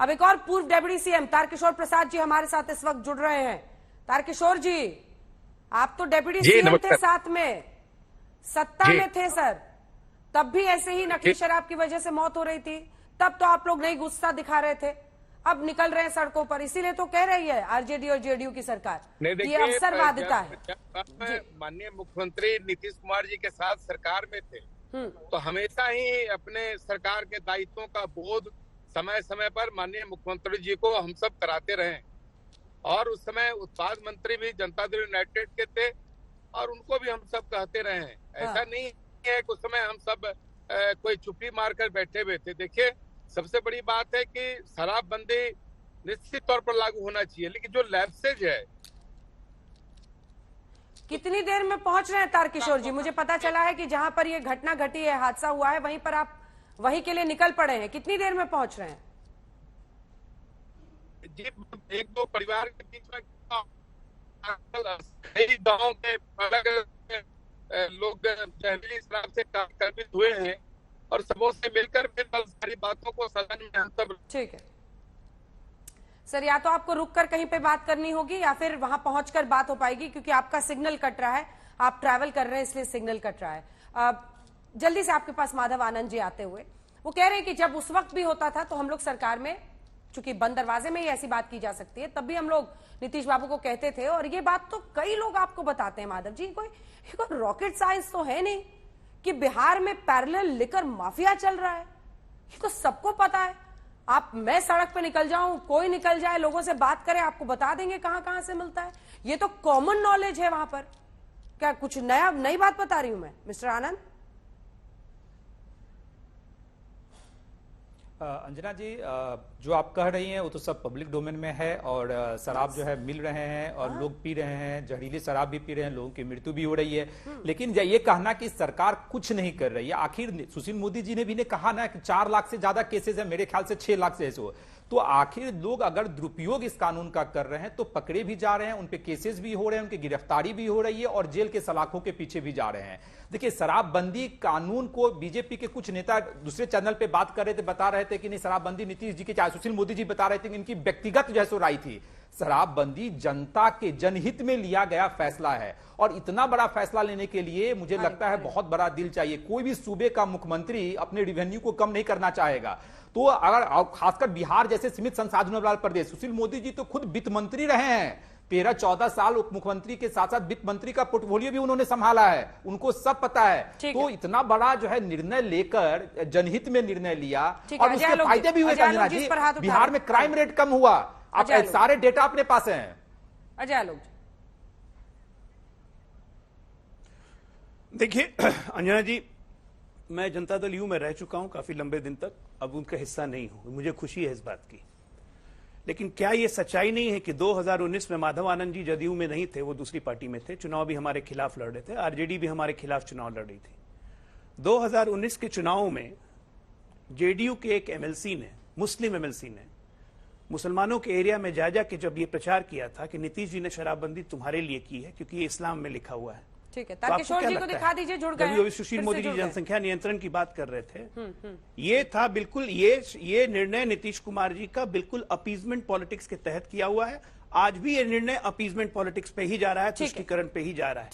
अब एक और पूर्व डेप्यूटी सीएम तारकिशोर प्रसाद जी हमारे साथ इस वक्त जुड़ रहे हैं। तारकिशोर जी, आप तो डेप्यूटी सीएम थे, साथ में सत्ता में थे सर, तब भी ऐसे ही नकली शराब की वजह से मौत हो रही थी, तब तो आप लोग नहीं गुस्सा दिखा रहे थे, अब निकल रहे हैं सड़कों पर। इसीलिए तो कह रही है आरजेडी और जेडीयू की सरकार ये अवसरवादिता है। माननीय मुख्यमंत्री नीतीश कुमार जी के साथ सरकार में थे तो हमेशा ही अपने सरकार के दायित्वों का बोध समय समय पर माननीय मुख्यमंत्री जी को हम सब कराते रहे, और उस समय उत्पाद मंत्री भी जनता दल यूनाइटेड के थे और उनको भी हम सब कहते रहे हैं। ऐसा नहीं है कि उस समय हम सब कोई चुप्पी मारकर बैठे हुए थे। देखिए, सबसे बड़ी बात है कि शराबबंदी निश्चित तौर पर लागू होना चाहिए, लेकिन जो लैप्सेज है। कितनी देर में पहुंच रहे हैं तारकिशोर जी? मुझे पता चला है कि जहां पर ये घटना घटी है, हादसा हुआ है, वहीं पर आप वहीं के लिए निकल पड़े हैं। कितनी देर में पहुंच रहे हैं? जी, एक दो परिवार के बीच में गांव के अलग लोग जहरीली शराब से कर्मित हुए हैं और सबों से मिलकर फिर सारी बातों को सदन में हम सब। ठीक है सर, या तो आपको रुककर कहीं पे बात करनी होगी या फिर वहां पहुंचकर बात हो पाएगी, क्योंकि आपका सिग्नल कट रहा है, आप ट्रैवल कर रहे हैं इसलिए सिग्नल कट रहा है। जल्दी से आपके पास माधव आनंद जी आते हुए, वो कह रहे हैं कि जब उस वक्त भी होता था तो हम लोग सरकार में, चूंकि बंद दरवाजे में ही ऐसी बात की जा सकती है, तब भी हम लोग नीतीश बाबू को कहते थे, और ये बात तो कई लोग आपको बताते हैं माधव जी, कोई रॉकेट साइंस तो है नहीं कि बिहार में पैरेलल लिकर माफिया चल रहा है, ये तो सबको पता है। मैं सड़क पे निकल जाऊं, कोई निकल जाए, लोगों से बात करें, आपको बता देंगे कहां कहां से मिलता है। ये तो कॉमन नॉलेज है वहां पर। क्या कुछ नई बात बता रही हूं मैं मिस्टर आनंद? अंजना जी, जो आप कह रही हैं वो तो सब पब्लिक डोमेन में है, और शराब जो है मिल रहे हैं और लोग पी रहे हैं, जहरीली शराब भी पी रहे हैं, लोगों की मृत्यु भी हो रही है। लेकिन ये कहना कि सरकार कुछ नहीं कर रही है, आखिर सुशील मोदी जी ने भी कहा ना कि 4 लाख से ज्यादा केसेस है, मेरे ख्याल से 6 लाख से ऐसे हो, तो आखिर लोग अगर दुरुपयोग इस कानून का कर रहे हैं तो पकड़े भी जा रहे हैं, उन पे केसेस भी हो रहे हैं, उनकी गिरफ्तारी भी हो रही है और जेल के सलाखों के पीछे भी जा रहे हैं। देखिए, शराबबंदी कानून को बीजेपी के कुछ नेता दूसरे चैनल पे बात कर रहे थे, बता रहे थे कि नहीं, शराबबंदी नीतीश जी की, चाहे सुशील मोदी जी बता रहे थे कि इनकी व्यक्तिगत जैसो राय थी। शराबबंदी जनता के जनहित में लिया गया फैसला है, और इतना बड़ा फैसला लेने के लिए मुझे लगता है बहुत बड़ा दिल चाहिए। कोई भी सूबे का मुख्यमंत्री अपने रेवेन्यू को कम नहीं करना चाहेगा, तो अगर खासकर बिहार जैसे सीमित संसाधनों वाला प्रदेश, सुशील मोदी जी तो खुद वित्त मंत्री रहे हैं, 13-14 साल उप मुख्यमंत्री के साथ साथ वित्त मंत्री का पोर्टफोलियो भी उन्होंने संभाला है, उनको सब पता है। तो इतना बड़ा जो है निर्णय लेकर जनहित में निर्णय लिया और उसके फायदे भी हुए। संजना जी, बिहार में क्राइम रेट कम हुआ, आप सारे डेटा अपने पास हैं। अजय आलोक, देखिए अंजना जी, मैं जनता दल यू में रह चुका हूं काफी लंबे दिन तक, अब उनका हिस्सा नहीं हूं, मुझे खुशी है इस बात की। लेकिन क्या यह सच्चाई नहीं है कि 2019 में माधव आनंद जी जदयू में नहीं थे, वो दूसरी पार्टी में थे, चुनाव भी हमारे खिलाफ लड़ रहे थे, आरजेडी भी हमारे खिलाफ चुनाव लड़ रही थी। 2019 के चुनाव में जेडीयू के एक एमएलसी ने, मुस्लिम एमएलसी ने, मुसलमानों के एरिया में जा जाके जब ये प्रचार किया था कि नीतीश जी ने शराबबंदी तुम्हारे लिए की है क्योंकि ये इस्लाम में लिखा हुआ है। ठीक है, तारकिशोर जी को दिखा दीजिए, जुड़ गए। जब सुशील मोदी जी जनसंख्या नियंत्रण की बात कर रहे थे, ये था बिल्कुल ये निर्णय नीतीश कुमार जी का बिल्कुल अपीजमेंट पॉलिटिक्स के तहत किया हुआ है। आज भी ये निर्णय अपीजमेंट पॉलिटिक्स पे ही जा रहा है, तुष्टीकरण पे ही जा रहा है।